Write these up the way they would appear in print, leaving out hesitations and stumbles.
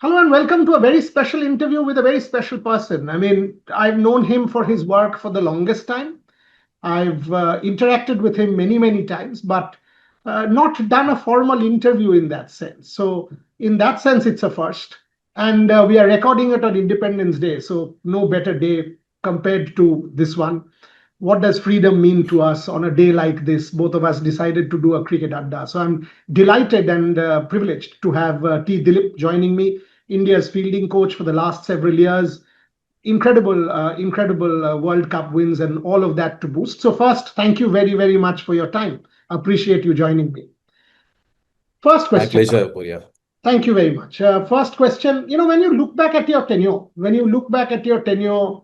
Hello and welcome to a very special interview with a very special person. I mean, I've known him for his work for the longest time. I've interacted with him many, many times, but not done a formal interview in that sense. So, in that sense, it's a first. And we are recording it on Independence Day. So, no better day compared to this one. What does freedom mean to us on a day like this? Both of us decided to do a cricket adda. So, I'm delighted and privileged to have T. Dilip joining me, India's fielding coach for the last several years. Incredible World Cup wins and all of that to boost. So first, thank you very, very much for your time. Appreciate you joining me. First My question. pleasure, Boria. Thank you very much. First question, when you look back at your tenure,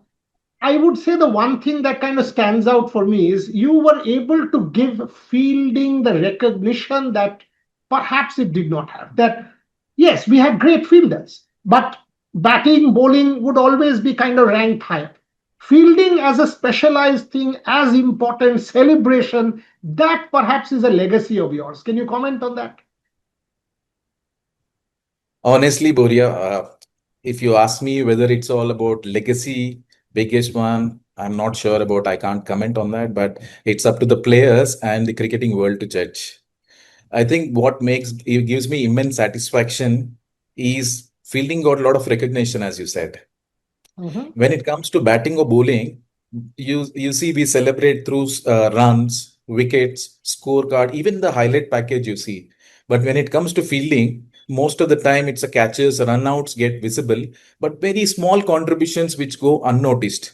I would say the one thing that kind of stands out for me is you were able to give fielding the recognition that perhaps it did not have. That, yes, we had great fielders, but batting, bowling would always be kind of ranked higher. Fielding as a specialized thing, as important, celebration, that perhaps is a legacy of yours. Can you comment on that? Honestly, Boria, if you ask me whether it's all about legacy, biggest one, I'm not sure about. I can't comment on that, but it's up to the players and the cricketing world to judge. I think what makes it gives me immense satisfaction is fielding got a lot of recognition, as you said. Mhm. When it comes to batting or bowling, you see we celebrate through runs, wickets, scorecard, even the highlight package you see. But when it comes to fielding, most of the time it's a catches, runouts get visible, but very small contributions which go unnoticed.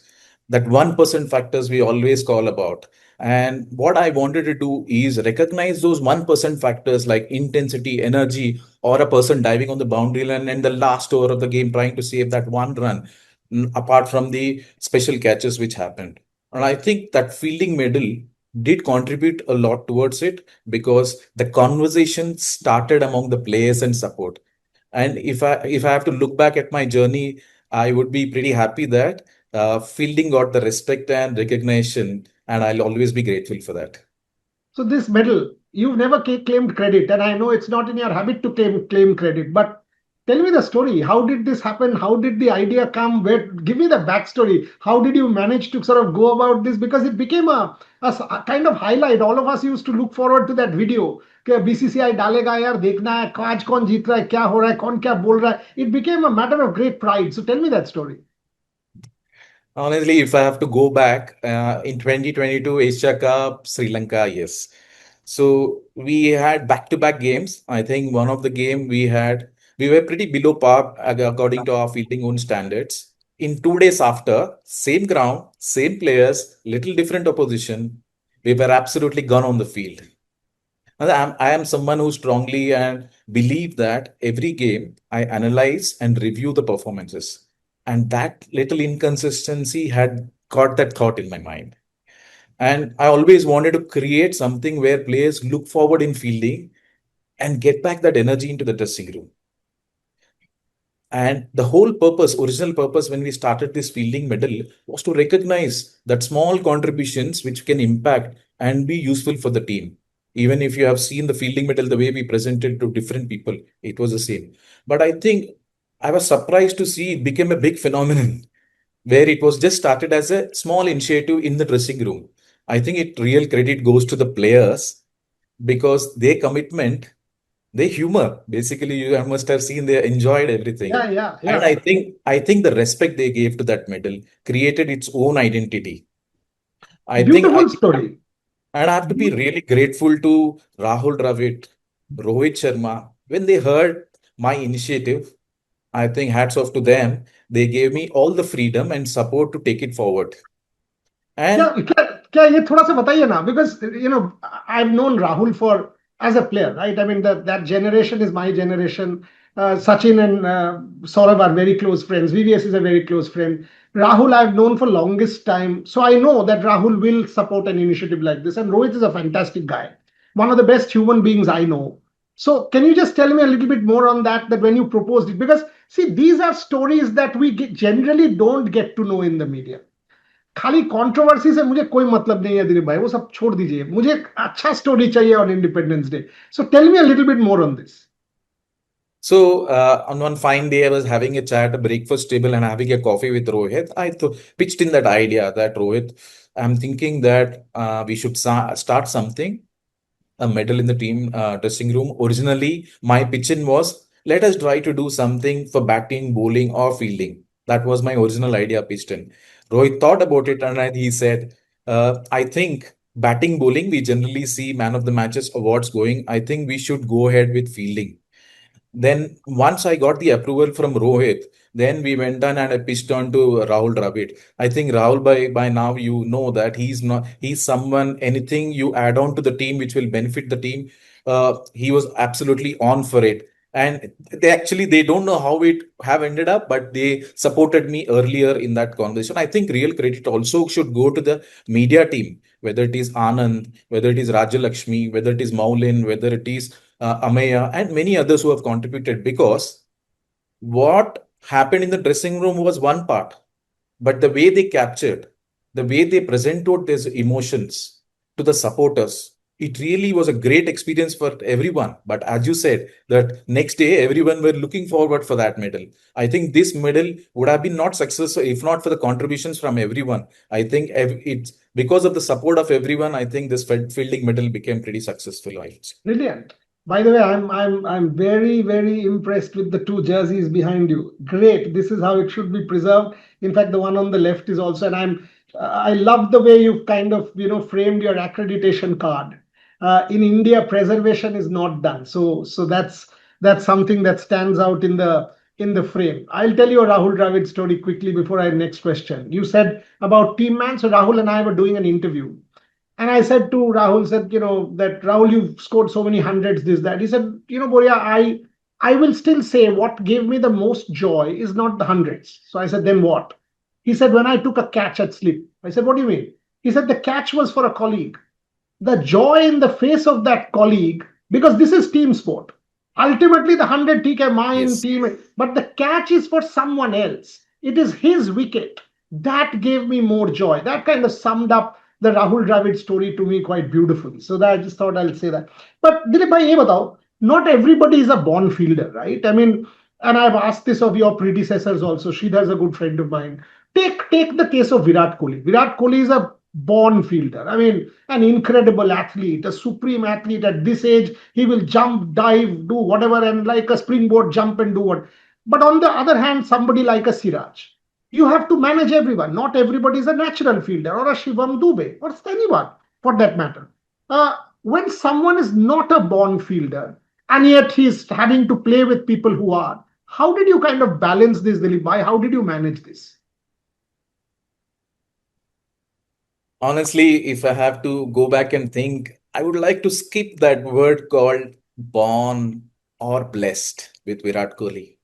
That 1% factors we always call about. And what I wanted to do is recognize those 1% factors like intensity, energy, or a person diving on the boundary line and the last over of the game trying to save that one run apart from the special catches which happened. And I think that fielding medal did contribute a lot towards it because the conversation started among the players and support. And if I have to look back at my journey, I would be pretty happy that fielding got the respect and recognition, and I'll always be grateful for that. So this medal, you've never claimed credit, and I know it's not in your habit to claim credit. But tell me the story. How did this happen? How did the idea come? Where? Give me the backstory. How did you manage to sort of go about this? Because it became a kind of highlight. All of us used to look forward to that video. कि BCCI डालेगा यार देखना है आज कौन जीत रहा है क्या हो रहा है कौन क्या बोल रहा है. It became a matter of great pride. So tell me that story. Honestly, if I have to go back in 2022 Asia Cup, Sri Lanka, yes. So we had back-to-back games. I think one of the game we were pretty below par according to our fielding own standards. In 2 days after, same ground, same players, little different opposition, we were absolutely gone on the field. And I am someone who strongly and believe that every game I analyze and review the performances. And that little inconsistency had got that thought in my mind. And I always wanted to create something where players look forward in fielding and get back that energy into the dressing room. And the whole purpose, original purpose when we started this fielding medal was to recognize that small contributions which can impact and be useful for the team. Even if you have seen the fielding medal, the way we presented to different people, it was the same. But I think I was surprised to see it became a big phenomenon where it was just started as a small initiative in the dressing room. I think it real credit goes to the players because their commitment, their humor, basically you must have seen they enjoyed everything. Yeah, yeah, And yeah. I think the respect they gave to that medal created its own identity. I think I Beautiful story. and I have to be really grateful to Rahul, Dravid, Rohit Sharma. When they heard my initiative, I think hats off to them. They gave me all the freedom and support to take it forward. क्या And क्या क्या ये थोड़ा सा बताइए ना because I've known Rahul for as a player, right? I mean that generation is my generation. Sachin and Saurabh are very close friends. VVS is a very close friend. Rahul I've known for longest time, so I know that Rahul will support an initiative like this. And Rohit is a fantastic guy, one of the best human beings I know. So can you just tell me a little bit more on that? That when you proposed it, because see these are stories that we generally don't get to know in the media. खाली controversy से मुझे कोई मतलब नहीं है दिलीप भाई वो सब छोड़ दीजिए मुझे एक अच्छा स्टोरी चाहिए on Independence Day so tell me a little bit more on this So on one fine day, I was having a chat at a breakfast table and having a coffee with Rohit. I pitched in that idea that Rohit, I'm thinking that we should start something, a medal in the team dressing room. Originally, my pitch in was let us try to do something for batting, bowling, or fielding. That was my original idea pitched in. Rohit thought about it and then he said, I think batting, bowling, we generally see man of the matches awards going. I think we should go ahead with fielding. Then once I got the approval from Rohit, then we went on and I pitched on to Rahul Dravid. I think Rahul by now you know that he's someone anything you add on to the team which will benefit the team. He was absolutely on for it. And they don't know how it have ended up, but they supported me earlier in that conversation. I think real credit also should go to the media team, whether it is Anand, whether it is Rajalakshmi, whether it is Maulin, whether it is Ameya, and many others who have contributed because what happened in the dressing room was one part, but the way they captured, the way they presented these emotions to the supporters, it really was a great experience for everyone. But as you said, that next day everyone were looking forward for that medal. I think this medal would have been not successful if not for the contributions from everyone. I think it's because of the support of everyone. I think this fielding medal became pretty successful. I would say. Brilliant. By the way, I'm very, very impressed with the two jerseys behind you. Great. This is how it should be preserved. In fact, the one on the left is also, and I love the way you've kind of, framed your accreditation card. In India, preservation is not done. So that's something that stands out in the frame. I'll tell you a Rahul Dravid story quickly before our next question. You said about team man. So Rahul and I were doing an interview. And I said to Rahul, that Rahul, you've scored so many hundreds, this, that. He said, Boria, I will still say what gave me the most joy is not the hundreds. So I said, then what? He said, when I took a catch at slip. I said, what do you mean? He said, the catch was for a colleague. The joy in the face of that colleague, because this is team sport. Ultimately, the 100 TK mine Yes. team, but the catch is for someone else. It is his wicket. That gave me more joy. That kind of summed up the Rahul Dravid story to me quite beautifully. So that I just thought I'll say that. But Dilip bhai, ye batao, not everybody is a born fielder, right? I mean, and I've asked this of your predecessors also. Sridhar is a good friend of mine. Take the case of Virat Kohli. Virat Kohli is a born fielder. I mean, an incredible athlete, a supreme athlete. At this age, he will jump, dive, do whatever, and like a springboard jump and do what. But on the other hand, somebody like a Siraj, you have to manage everyone. Not everybody is a natural fielder or a Shivam Dubey or anyone for that matter. When someone is not a born fielder and yet he's having to play with people who are, how did you kind of balance this, Dilip bhai? How did you manage this? Honestly, if I have to go back and think, I would like to skip that word called born or blessed with Virat Kohli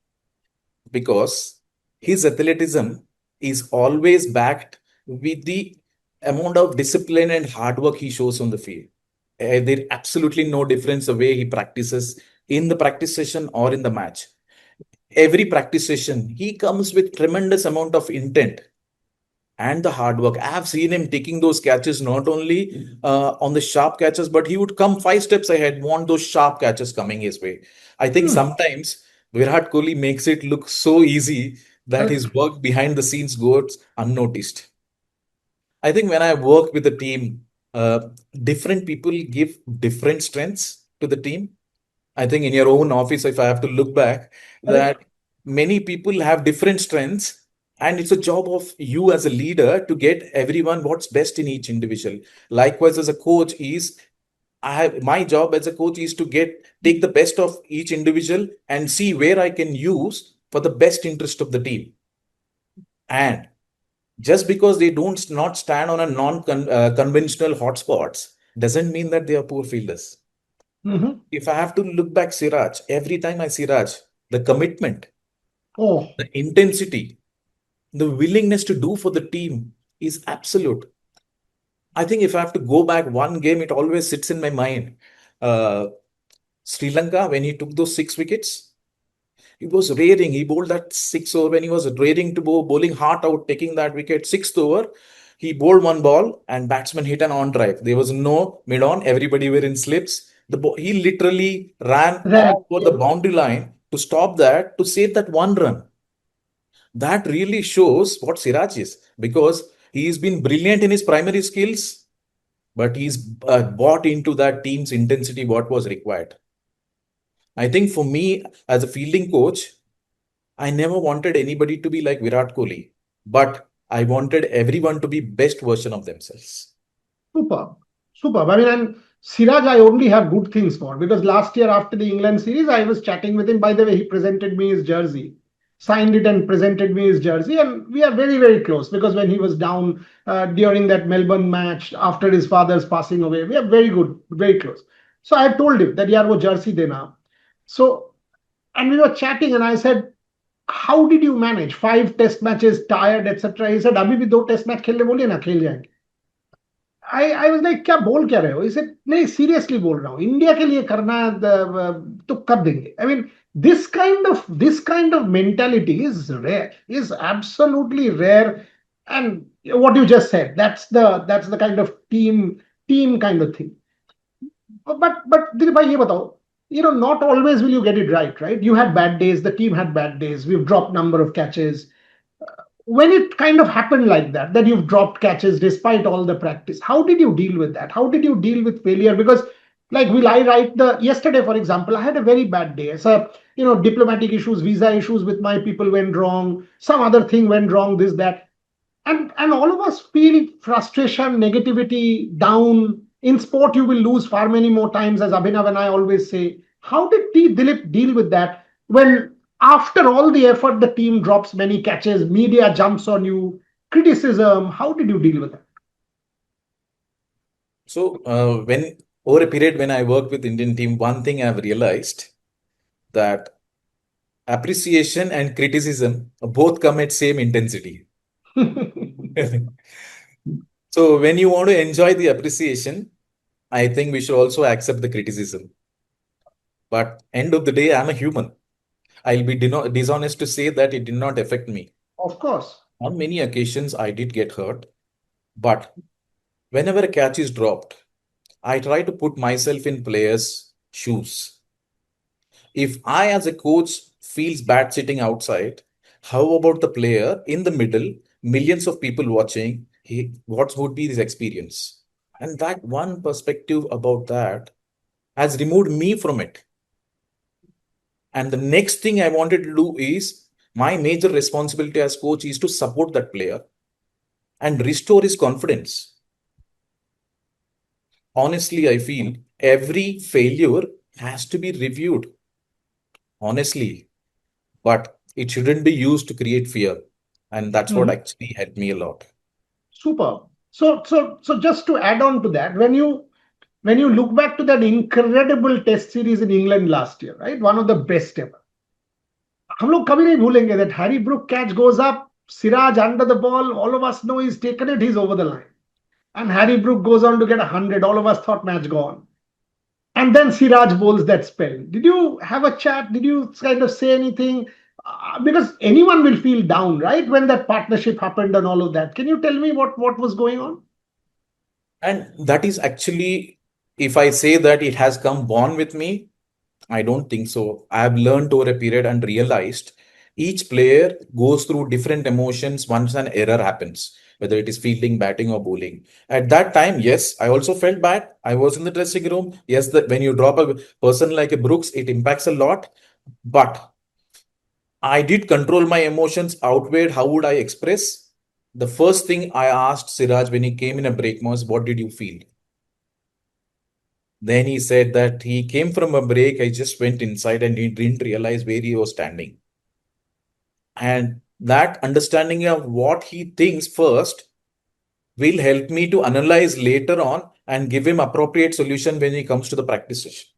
because his athleticism is always backed with the amount of discipline and hard work he shows on the field. There's absolutely no difference the way he practices in the practice session or in the match. Every practice session, he comes with tremendous amount of intent and the hard work. I have seen him taking those catches not only on the sharp catches, but he would come 5 steps ahead, want those sharp catches coming his way. I think Hmm. sometimes Virat Kohli makes it look so easy that his Correct. work behind the scenes goes unnoticed. I think when I work with a team, uh, different people give different strengths to the team. I think in your own office, if I have to look back, that Correct. many people have different strengths, and it's a job of you as a leader to get everyone what's best in each individual. Likewise, as a coach, I have my job as a coach is to take the best of each individual and see where I can use for the best interest of the team. And just because they don't not stand on a non-conventional hotspots doesn't mean that they are poor fielders. Mhm. If I have to look back Siraj, every time I see Raj, the commitment, Oh, the intensity, the willingness to do for the team is absolute. I think if I have to go back one game, it always sits in my mind. Uh, Sri Lanka, when he took those 6 wickets, he was raring. He bowled that six over when he was raring to bowling heart out, taking that wicket. Sixth over, he bowled one ball and batsman hit an on drive. There was no mid on. Everybody were in slips. He literally ran ran. all over the boundary line to stop that, to save that one run. That really shows what Siraj is, because he's been brilliant in his primary skills, but he's bought into that team's intensity, what was required. I think for me, as a fielding coach, I never wanted anybody to be like Virat Kohli, but I wanted everyone to be best version of themselves. Superb. Superb. I mean, and Siraj, I only have good things for, because last year after the England series, I was chatting with him. By the way, he presented me his jersey, signed it and presented me his jersey. And we are very, very close, because when he was down during that Melbourne match after his father's passing away, we are very good, very close. So I told him that, yaar, wo jersey dena. So, and we were chatting, and I said, how did you manage 5 test matches, tired, etc.? He said, abhi bhi 2 test match खेलने बोलिए ना, खेल जाएंगे. I was like, क्या बोल क्या रहे हो? He said, नहीं seriously बोल रहा हूँ, इंडिया के लिए करना तो कर देंगे. I mean, this kind of mentality is rare, is absolutely rare. And what you just said, that's the kind of team kind of thing. But Dilip bhai, ये बताओ, not always will you get it right, right? You had bad days, the team had bad days, we've dropped number of catches. When it kind of happened like that you've dropped catches despite all the practice, how did you deal with that? How did you deal with failure? Because, like, will I write yesterday, for example, I had a very bad day. So, diplomatic issues, visa issues with my people went wrong, some other thing went wrong, this, that. And all of us feel frustration, negativity, down. In sport, you will lose far many more times, as Abhinav and I always say. How did Dilip deal with that when, after all the effort, the team drops many catches, media jumps on you, criticism? How did you deal with that? So when over a period when I worked with Indian team, one thing I've realized that appreciation and criticism both come at same intensity. So when you want to enjoy the appreciation, I think we should also accept the criticism. But end of the day, I'm a human. I'll be dishonest to say that it did not affect me. Of course. On many occasions, I did get hurt. But whenever a catch is dropped, I try to put myself in players' shoes. If I, as a coach, feels bad sitting outside, how about the player in the middle, millions of people watching? What would be his experience? And that one perspective about that has removed me from it. And the next thing I wanted to do is, my major responsibility as coach is to support that player and restore his confidence. Honestly, I feel every failure has to be reviewed honestly, but it shouldn't be used to create fear. And that's what actually helped me a lot. Super. So just to add on to that, when you look back to that incredible test series in England last year, right? One of the best ever. हम लोग कभी नहीं भूलेंगे that Harry Brook catch goes up, Siraj under the ball, all of us know he's taken it, he's over the line. And Harry Brook goes on to get 100. All of us thought match gone. And then Siraj bowls that spell. Did you have a chat? Did you kind of say anything? Because anyone will feel down, right? When that partnership happened and all of that. Can you tell me what was going on? And that is actually, if I say that it has come born with me, I don't think so. I have learned over a period and realized each player goes through different emotions once an error happens, whether it is fielding, batting, or bowling. At that time, yes, I also felt bad. I was in the dressing room. Yes, when you drop a person like a Brooks, it impacts a lot. But I did control my emotions, outweighed how would I express. The first thing I asked Siraj when he came in a break was, what did you feel? Then he said that he came from a break. I just went inside and he didn't realize where he was standing. And that understanding of what he thinks first will help me to analyze later on and give him appropriate solution when he comes to the practice session.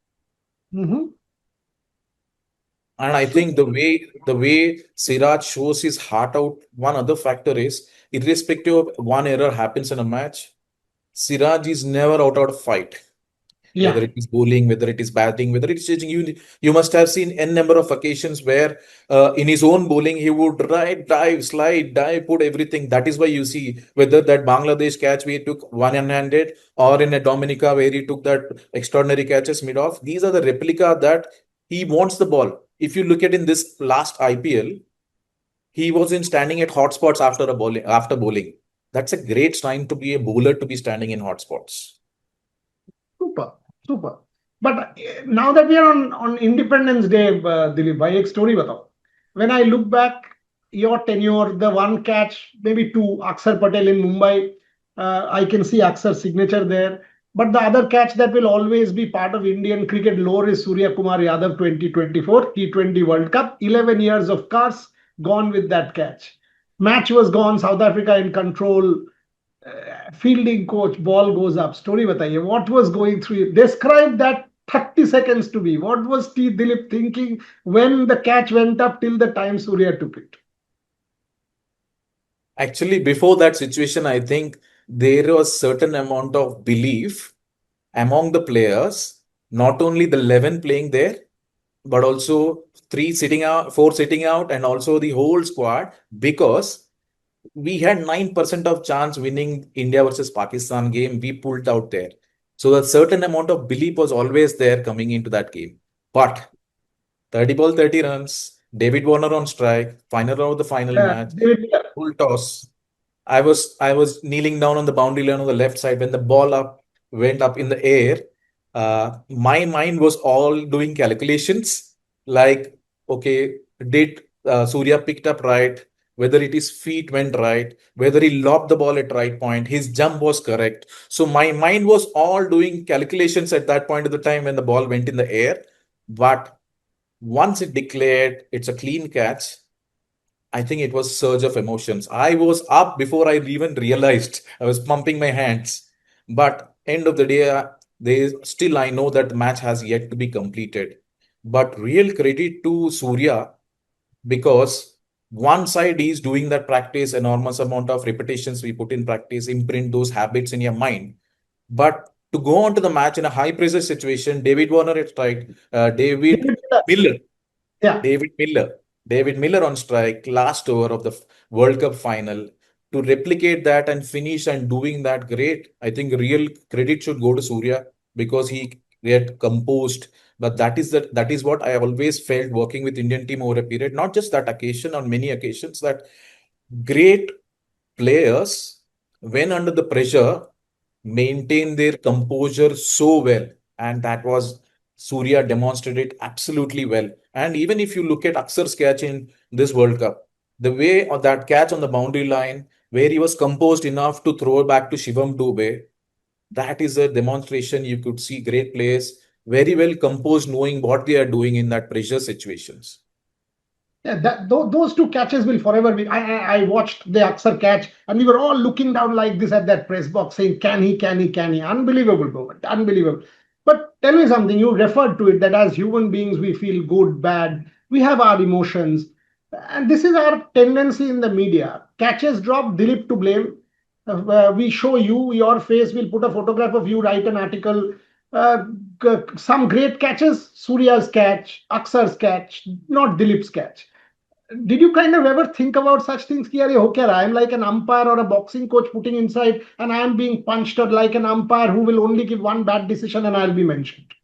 And I think the way Siraj shows his heart out, one other factor is, irrespective of one error happens in a match, Siraj is never out of fight. Yeah. Whether it is bowling, whether it is batting, whether it is chasing, you must have seen n number of occasions where in his own bowling he would dive, slide, dive, put everything. That is why you see whether that Bangladesh catch we took one-handed, or in a Dominica where he took that extraordinary catches mid-off. These are the replica that he wants the ball. if you look at in this last IPL, he wasn't standing at hot spots after bowling. That's a great sign to be a bowler to be standing in hot spots. Super, super. But now that we are on Independence Day, Dilip, bhai, ek story batao. When I look back, your tenure, the one catch, maybe two, Axar Patel in Mumbai, I can see Axar's signature there. But the other catch that will always be part of Indian cricket lore is Suryakumar Yadav 2024 T20 World Cup. 11 years of cars gone with that catch. Match was gone, South Africa in control. Fielding coach, ball goes up. Story bataiye. What was going through you? Describe that 30 seconds to me. What was T. Dilip thinking when the catch went up till the time Surya took it? Actually, before that situation, I think there was certain amount of belief among the players, not only the 11 playing there, but also 3 sitting out, 4 sitting out, and also the whole squad, because we had 9% of chance winning India versus Pakistan game. We pulled out there. So a certain amount of belief was always there coming into that game. But 30 ball, 30 runs, David Warner on strike, final round of the final match, full toss. I was kneeling down on the boundary line on the left side when the ball went up in the air. My mind was all doing calculations like, okay, did Surya picked up right? Whether it is feet went right, whether he lobbed the ball at right point, his jump was correct. So my mind was all doing calculations at that point of the time when the ball went in the air. But once it declared it's a clean catch, I think it was surge of emotions. I was up before I even realized. I was pumping my hands. But end of the day, still I know that the match has yet to be completed. But real credit to Surya, because one side is doing that practice, enormous amount of repetitions we put in practice, imprint those habits in your mind. But to go on to the match in a high pressure situation, David Warner at strike, David Miller. Yeah. David Miller on strike, last over of the World Cup final. To replicate that and finish and doing that great, I think real credit should go to Surya because he get composed. But that is what I always felt working with Indian team over a period, not just that occasion, on many occasions, that great players, when under the pressure, maintain their composure so well. And that was Surya demonstrated absolutely well. And even if you look at Axar's catch in this World Cup, the way of that catch on the boundary line, where he was composed enough to throw back to Shivam Dubey, that is a demonstration. You could see great players very well composed, knowing what they are doing in that pressure situations. Yeah, those two catches will forever be. I watched the Axar catch, and we were all looking down like this at that press box, saying, "Can he? Can he? Can he?" Unbelievable moment, unbelievable. But tell me something. You referred to it that as human beings we feel good, bad. We have our emotions, and this is our tendency in the media. Catches drop, Dilip to blame. We show you your face. We'll put a photograph of you, write an article. Uh, some great catches, Surya's catch, Axar's catch, not Dilip's catch. Did you kind of ever think about such things? Ki, "Arey, ho kya raha? I'm like an umpire or a boxing coach putting inside, and I am being punched, or like an umpire who will only give one bad decision and I'll be mentioned."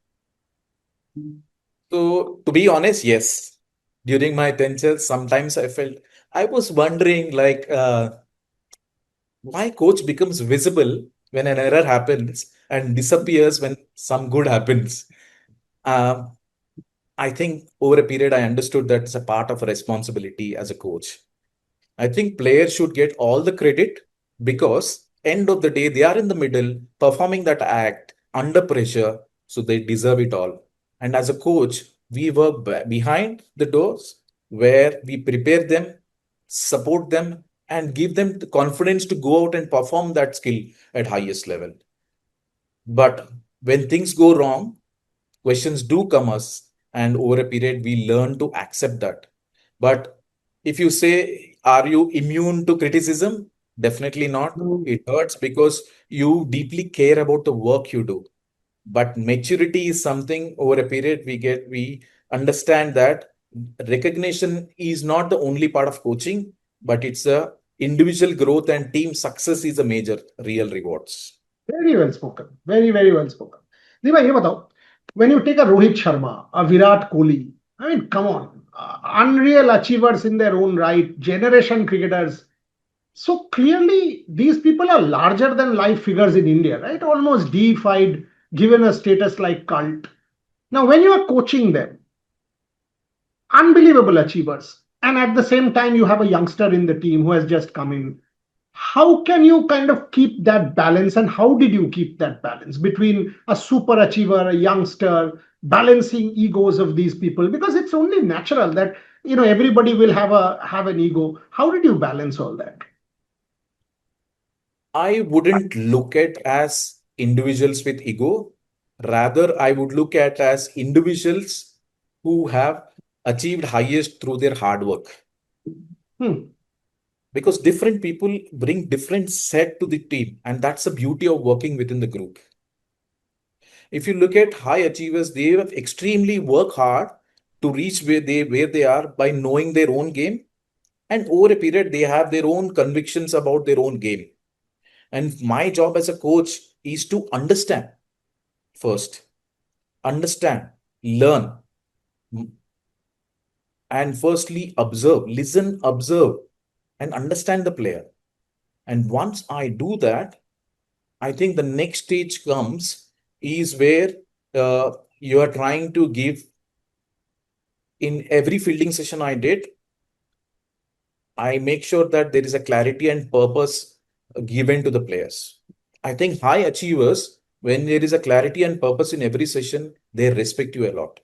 So, to be honest, yes. During my tenures, sometimes I was wondering, like, why coach becomes visible when an error happens and disappears when some good happens. Um, I think over a period, I understood that it's a part of a responsibility as a coach. I think players should get all the credit because end of the day, they are in the middle performing that act under pressure. So they deserve it all. And as a coach, we work behind the doors where we prepare them, support them, and give them the confidence to go out and perform that skill at highest level. But when things go wrong, questions do come us, and over a period, we learn to accept that. But if you say, are you immune to criticism? Definitely not. It hurts because you deeply care about the work you do. But maturity is something over a period we understand that recognition is not the only part of coaching, but it's a individual growth and team success is a major real rewards. Very well spoken. Very, very well spoken. Diva, ye batao, when you take a Rohit Sharma, a Virat Kohli, I mean, come on. Unreal achievers in their own right, generation cricketers. So clearly, these people are larger than life figures in India, right? Almost deified, given a status like cult. Now, when you are coaching them, unbelievable achievers, and at the same time, you have a youngster in the team who has just come in. How can you kind of keep that balance, and how did you keep that balance between a super achiever, a youngster, balancing egos of these people? Because it's only natural that everybody will have an ego. How did you balance all that? I wouldn't look at as individuals with ego. Rather, I would look at as individuals who have achieved highest through their hard work. Hmm. Because different people bring different set to the team, and that's the beauty of working within the group. If you look at high achievers, they have extremely work hard to reach where they are by knowing their own game, and over a period they have their own convictions about their own game. And my job as a coach is to understand first, understand, learn, and firstly observe, listen, observe, and understand the player. And once I do that, I think the next stage comes is where you are trying to give in every fielding session I did, I make sure that there is a clarity and purpose given to the players. I think high achievers, when there is a clarity and purpose in every session, they respect you a lot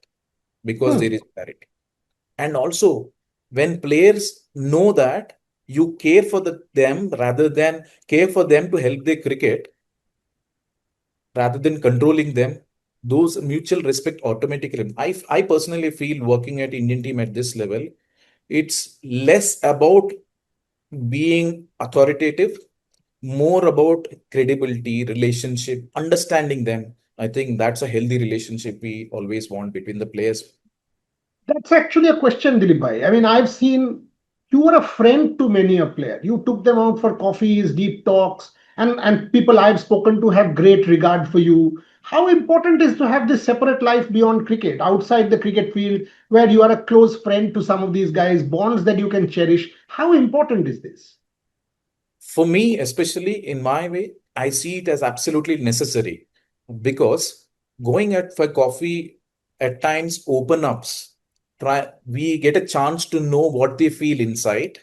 because there Hmm. is clarity. And also, when players know that you care for them rather than care for them to help their cricket, rather than controlling them, those mutual respect automatically. I personally feel working at Indian team at this level, it's less about being authoritative, more about credibility, relationship, understanding them. I think that's a healthy relationship we always want between the players. That's actually a question, Dilip bhai. I mean, I've seen you were a friend to many a player. You took them out for coffees, deep talks, and people I've spoken to have great regard for you. How important is to have this separate life beyond cricket, outside the cricket field, where you are a close friend to some of these guys, bonds that you can cherish? How important is this? For me, especially in my way, I see it as absolutely necessary because going out for coffee at times open ups. We get a chance to know what they feel inside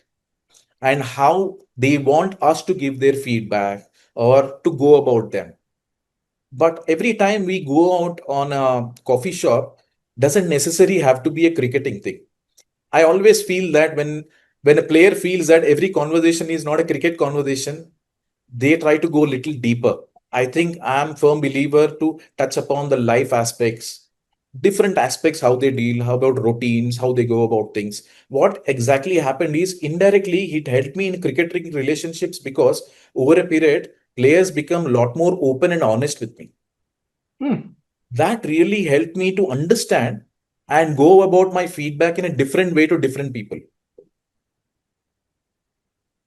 and how they want us to give their feedback or to go about them. But every time we go out on a coffee shop, doesn't necessarily have to be a cricketing thing. I always feel that when a player feels that every conversation is not a cricket conversation, they try to go a little deeper. I think I'm firm believer to touch upon the life aspects, different aspects, how they deal, how about routines, how they go about things. What exactly happened is indirectly it helped me in cricketing relationships because over a period, players become a lot more open and honest with me. Hmm. That really helped me to understand and go about my feedback in a different way to different people.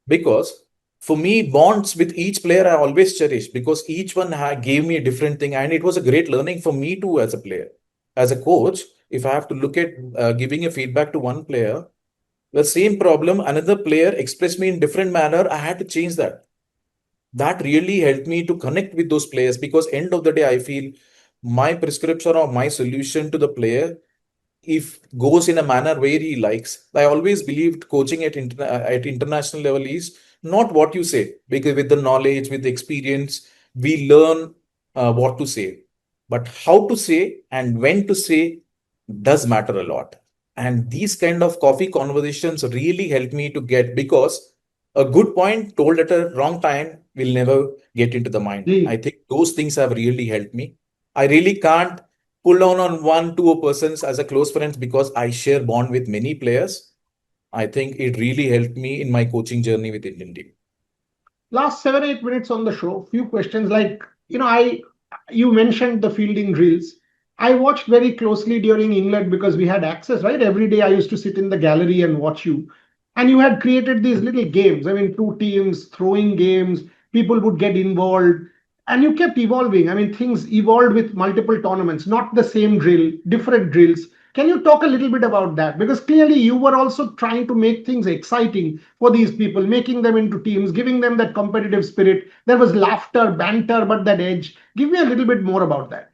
Because for me, bonds with each player I always cherish because each one gave me a different thing, and it was a great learning for me too as a player. As a coach, if I have to look at giving a feedback to one player, the same problem another player expressed me in different manner, I had to change that. That really helped me to connect with those players because end of the day, I feel my prescription or my solution to the player if goes in a manner where he likes. I always believed coaching at international level is not what you say, because with the knowledge, with the experience, we learn what to say, but how to say and when to say does matter a lot. And these kind of coffee conversations really help me to get because a good point told at a wrong time will never get into the mind. I think those things have really helped me. I really can't pull down on one, two persons as a close friends because I share bond with many players. I think it really helped me in my coaching journey with Indian team. Last 7 8 minutes on the show, few questions like, I you mentioned the fielding drills. I watched very closely during England because we had access, right? Every day I used to sit in the gallery and watch you, and you had created these little games. I mean, two teams throwing games, people would get involved, and you kept evolving. I mean, things evolved with multiple tournaments, not the same drill, different drills. Can you talk a little bit about that? Because clearly you were also trying to make things exciting for these people, making them into teams, giving them that competitive spirit. There was laughter, banter, but that edge. Give me a little bit more about that.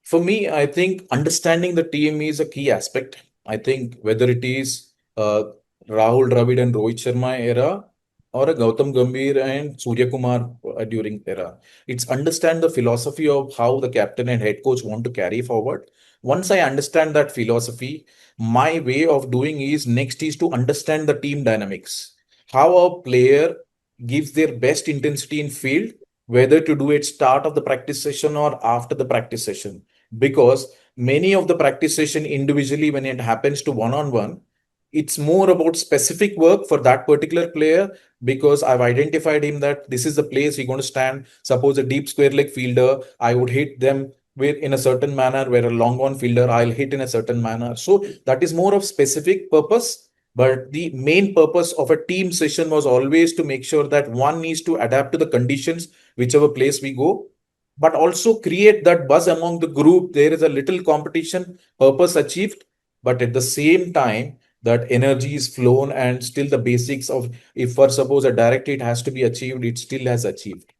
For me, I think understanding the team is a key aspect. I think whether it is Rahul Dravid and Rohit Sharma era or a Gautam Gambhir and Suryakumar during era, it's understand the philosophy of how the captain and head coach want to carry forward. Once I understand that philosophy, my way of doing is next is to understand the team dynamics. How a player gives their best intensity in field, whether to do it start of the practice session or after the practice session, because many of the practice session individually when it happens to one on one, it's more about specific work for that particular player, because I've identified him that this is the place he's going to stand. Suppose a deep square leg fielder, I would hit them with in a certain manner, where a long on fielder I'll hit in a certain manner. So that is more of specific purpose. But the main purpose of a team session was always to make sure that one needs to adapt to the conditions whichever place we go, but also create that buzz among the group. There is a little competition, purpose achieved, but at the same time, that energy is flown and still the basics of, if for suppose a direct hit has to be achieved, it still has achieved.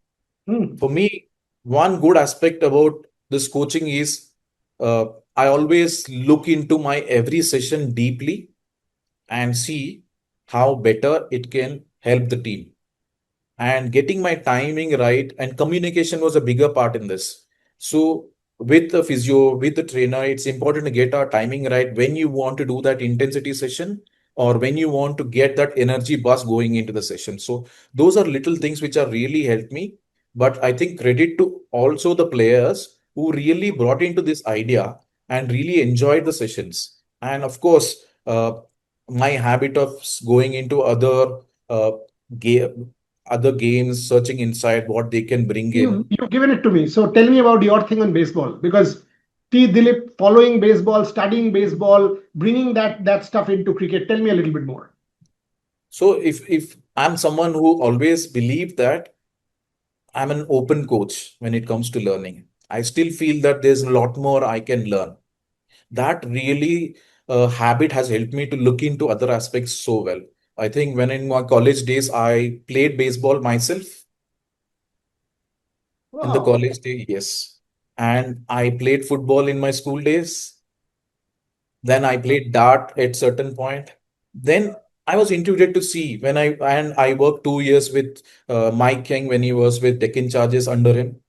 Hmm. For me, one good aspect about this coaching is uh, I always look into my every session deeply and see how better it can help the team, and getting my timing right and communication was a bigger part in this. So with the physio, with the trainer, it's important to get our timing right when you want to do that intensity session or when you want to get that energy bus going into the session. So those are little things which are really helped me. But I think credit to also the players who really brought into this idea and really enjoyed the sessions. And of course, my habit of going into uh, ga- other games, searching inside what they can bring in. You've given it to me. So tell me about your thing on baseball, because T. Dilip following baseball, studying baseball, bringing that stuff into cricket. Tell me a little bit more. So if I'm someone who always believed that I'm an open coach when it comes to learning, I still feel that there's a lot more I can learn. That really habit has helped me to look into other aspects so well. I think when in my college days I played baseball myself in the Wow. college day, yes, and I played football in my school days. Then I played dart at certain point. Then I was intrigued to see when I worked 2 years with Mike King when he was with Deccan Charges under him.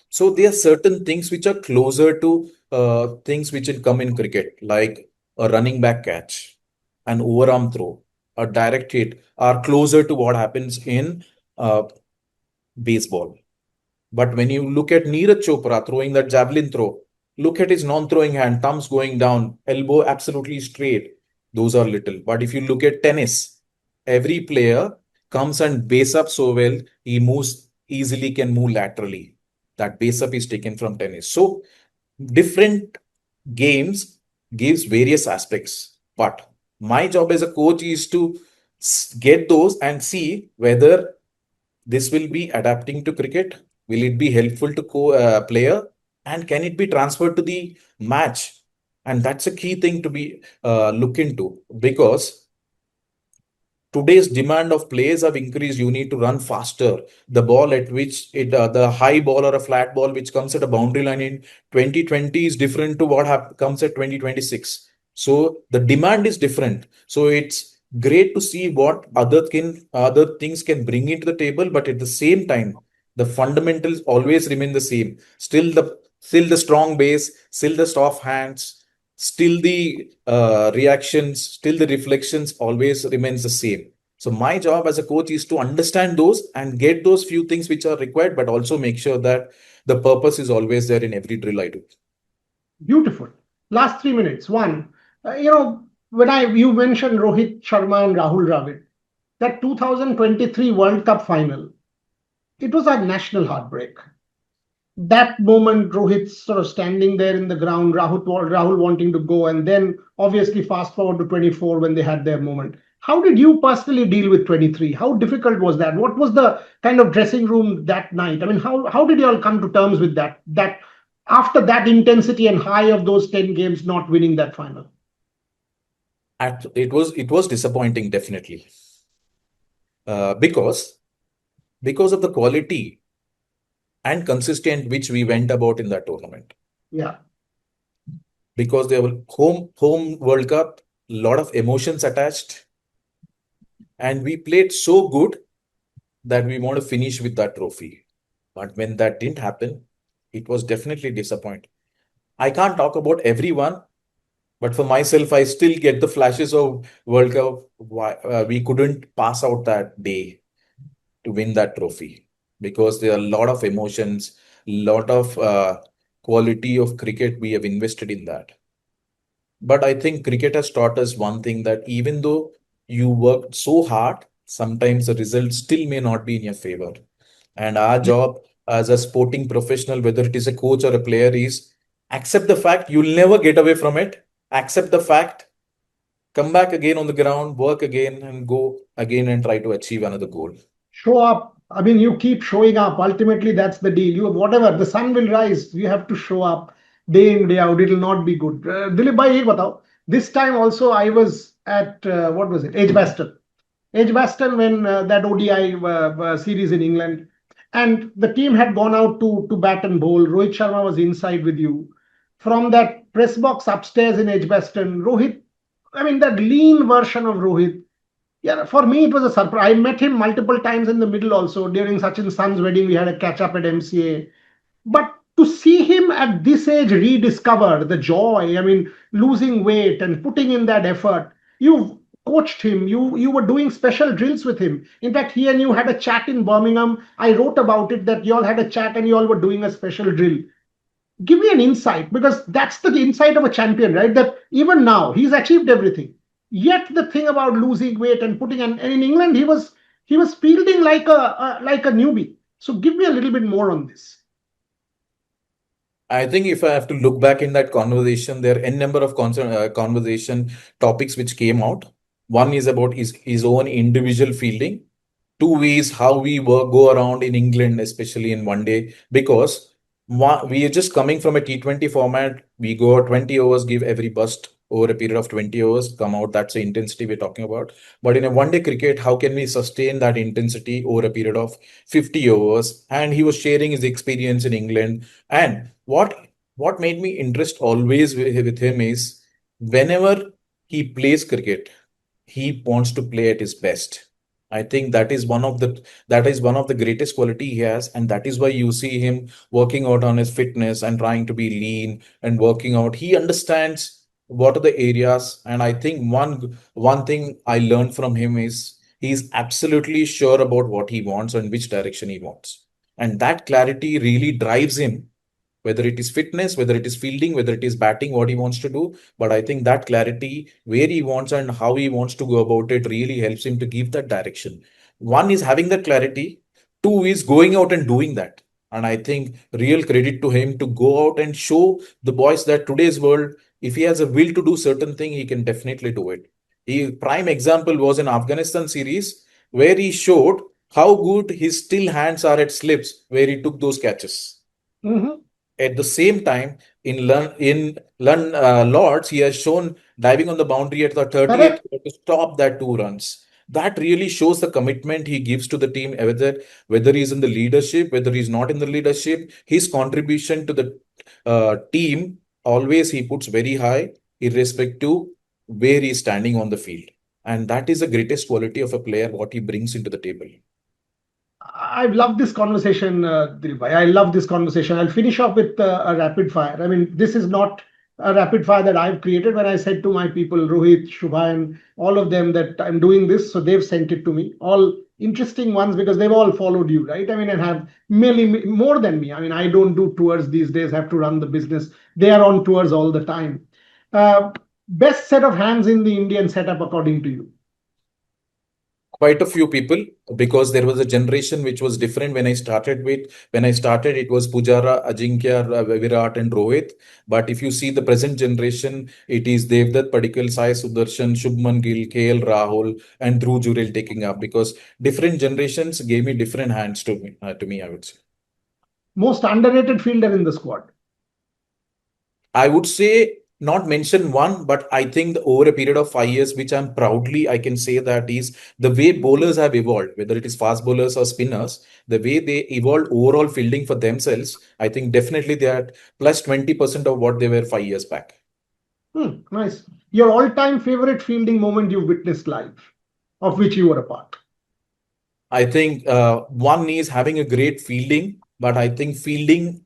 So there are certain things which are closer to things which will come in cricket, like a running back catch, an overarm throw, a direct hit, are closer to what happens in uh, baseball. But when you look at Neeraj Chopra throwing that javelin throw, look at his non-throwing hand, thumbs going down, elbow absolutely straight. Those are little. But if you look at tennis, every player comes and base up so well, he moves easily, can move laterally. That base up is taken from tennis. So different games gives various aspects. But my job as a coach is to get those and see whether this will be adapting to cricket. Will it be helpful to player? And can it be transferred to the match? And that's a key thing to be look into, because today's demand of players have increased. You need to run faster. The ball at which the high ball or a flat ball which comes at a boundary line in 2020 is different to what comes at 2026. So the demand is different. So it's great to see what other things can bring into the table, but at the same time, the fundamentals always remain the same. Still the strong base, still the soft hands, still the reactions, still the reflections always remains the same. So my job as a coach is to understand those and get those few things which are required, but also make sure that the purpose is always there in every drill I do. Beautiful. Last 3 minutes. One, when you mentioned Rohit Sharma and Rahul Dravid, that 2023 World Cup final, it was a national heartbreak. That moment, Rohit sort of standing there in the ground, Rahul wanting to go, and then obviously fast forward to 24 when they had their moment. How did you personally deal with 23? How difficult was that? What was the kind of dressing room that night? I mean, how did you all come to terms with that after that intensity and high of those 10 games, not winning that final? It was disappointing, definitely, because of the quality and consistent which we went about in that tournament. Yeah. Because they were home World Cup, lot of emotions attached, and we played so good that we want to finish with that trophy. But when that didn't happen, it was definitely disappointing. I can't talk about everyone, but for myself, I still get the flashes of World Cup. Why we couldn't pass out that day to win that trophy, because there are a lot of emotions, lot of quality of cricket we have invested in that. But I think cricket has taught us one thing, that even though you worked so hard, sometimes the result still may not be in your favor. And our job as a sporting professional, whether it is a coach or a player, is accept the fact you'll never get away from it. Accept the fact, come back again on the ground, work again, and go again and try to achieve another goal. Show up. I mean, you keep showing up. Ultimately, that's the deal. You whatever the sun will rise, you have to show up day in day out. It'll not be good. Dilip bhai, ek batao. This time also, I was at what was it? Edgbaston. Edgbaston when that ODI series in England, and the team had gone out to bat and bowl. Rohit Sharma was inside with you. From that press box upstairs in Edgbaston, Rohit. I mean, that lean version of Rohit. Yeah, for me it was a surprise. I met him multiple times in the middle also. During Sachin's son's wedding, we had a catch up at MCA. But to see him at this age rediscover the joy, I mean, losing weight and putting in that effort. You coached him, you were doing special drills with him. In fact, he and you had a chat in Birmingham. I wrote about it that you all had a chat and you all were doing a special drill. Give me an insight, because that's the insight of a champion, right? That even now he's achieved everything. Yet the thing about losing weight and putting and in England he was fielding like a newbie. So give me a little bit more on this. I think if I have to look back in that conversation, there are n number of conversation topics which came out. One is about his own individual fielding. Two is how we go around in England, especially in one day, because we are just coming from a T20 format. We go out 20 overs, give every burst over a period of 20 overs, come out. That's the intensity we're talking about. But in a one day cricket, how can we sustain that intensity over a period of 50 overs? And he was sharing his experience in England. And what made me interest always with him is, whenever he plays cricket, he wants to play at his best. I think that is one of the greatest quality he has, and that is why you see him working out on his fitness and trying to be lean and working out. He understands what are the areas, and I think one thing I learned from him is he's absolutely sure about what he wants and which direction he wants, and that clarity really drives him, whether it is fitness, whether it is fielding, whether it is batting, what he wants to do. But I think that clarity, where he wants and how he wants to go about it, really helps him to give that direction. One is having that clarity, two is going out and doing that. And I think real credit to him to go out and show the boys that today's world, if he has a will to do certain thing, he can definitely do it. Prime example was in Afghanistan series, where he showed how good his still hands are at slips, where he took those catches. Mhm. At the same time, in Lords, he has shown diving on the boundary at the 38th Correct. to stop that 2 runs. That really shows the commitment he gives to the team, whether he's in the leadership, whether he's not in the leadership. His contribution to the team, always he puts very high, irrespective to where he's standing on the field. And that is the greatest quality of a player, what he brings into the table. I've loved this conversation, Dilip bhai. I love this conversation. I'll finish off with a rapid fire. I mean, this is not a rapid fire that I've created. When I said to my people, Rohit, Shubha, and all of them that I'm doing this, so they've sent it to me. All interesting ones because they've all followed you, right? I mean, and have many more than me. I mean, I don't do tours these days. Have to run the business. They are on tours all the time. Best set of hands in the Indian setup, according to you? Quite a few people, because there was a generation which was different when I started it was Pujara, Ajinkya, Virat and Rohit. But if you see the present generation, it is Devdutt Padikkal, Sai Sudarshan, Shubman Gill, KL Rahul and Dhruv Jurel taking up, because different generations gave me different hands to me, I would say. Most underrated fielder in the squad? I would say not mention one, but I think over a period of 5 years, which I'm proudly, I can say that is the way bowlers have evolved, whether it is fast bowlers or spinners, the way they evolved overall fielding for themselves, I think definitely they are plus 20% of what they were 5 years back. Nice. Your all-time favorite fielding moment you witnessed live, of which you were a part? I think one is having a great fielding, but I think fielding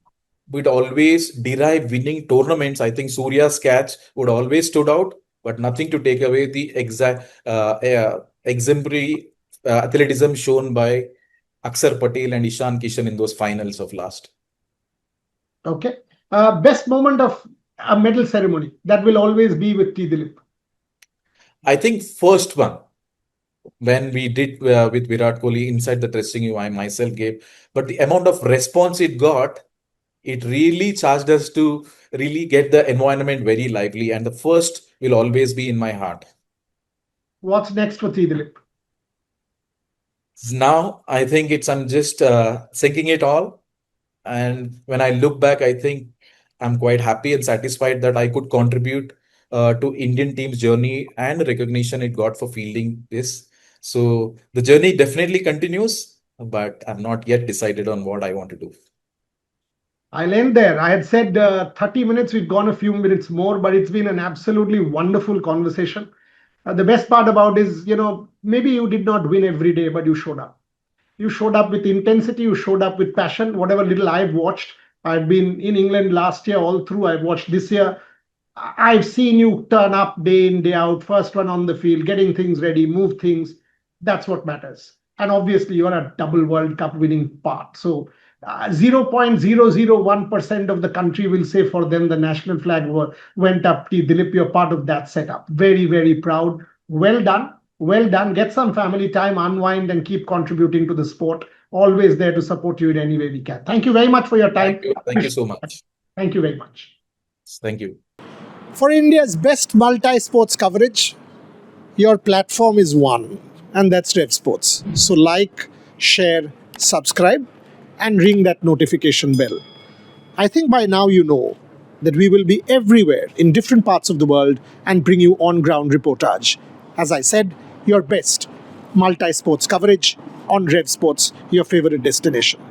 would always derive winning tournaments. I think Surya's catch would always stood out, but nothing to take away the exemplary athleticism shown by Axar Patel and Ishan Kishan in those finals of last. Okay. Best moment of a medal ceremony that will always be with Dilip. I think first one when we did with Virat Kohli inside the dressing room, I myself gave, but the amount of response it got, it really charged us to really get the environment very lively, and the first will always be in my heart. What's next for Dilip? Now I think I'm just sinking it all, and when I look back, I think I'm quite happy and satisfied that I could contribute to Indian team's journey and recognition it got for fielding this. So the journey definitely continues, but I'm not yet decided on what I want to do. I'll end there. I had said 30 minutes, we've gone a few minutes more, but it's been an absolutely wonderful conversation. The best part about is, maybe you did not win every day, but you showed up. You showed up with intensity, you showed up with passion. Whatever little I've watched, I've been in England last year all through, I've watched this year. I've seen you turn up day in, day out, first one on the field, getting things ready, move things. That's what matters. And obviously, you're a double World Cup winning part. So 0.001% of the country will say for them the national flag went up. Dilip, you're part of that setup. Very, very proud. Well done. Well done. Get some family time, unwind, and keep contributing to the sport. Always there to support you in any way we can. Thank you very much for your time. Thank you so much. Thank you very much. Thank you. For India's best multi-sports coverage, your platform is one, and that's Revsportz. So like, share, subscribe, and ring that notification bell. I think by now you know that we will be everywhere in different parts of the world and bring you on-ground reportage. As I said, your best multi-sports coverage on Revsportz, your favorite destination.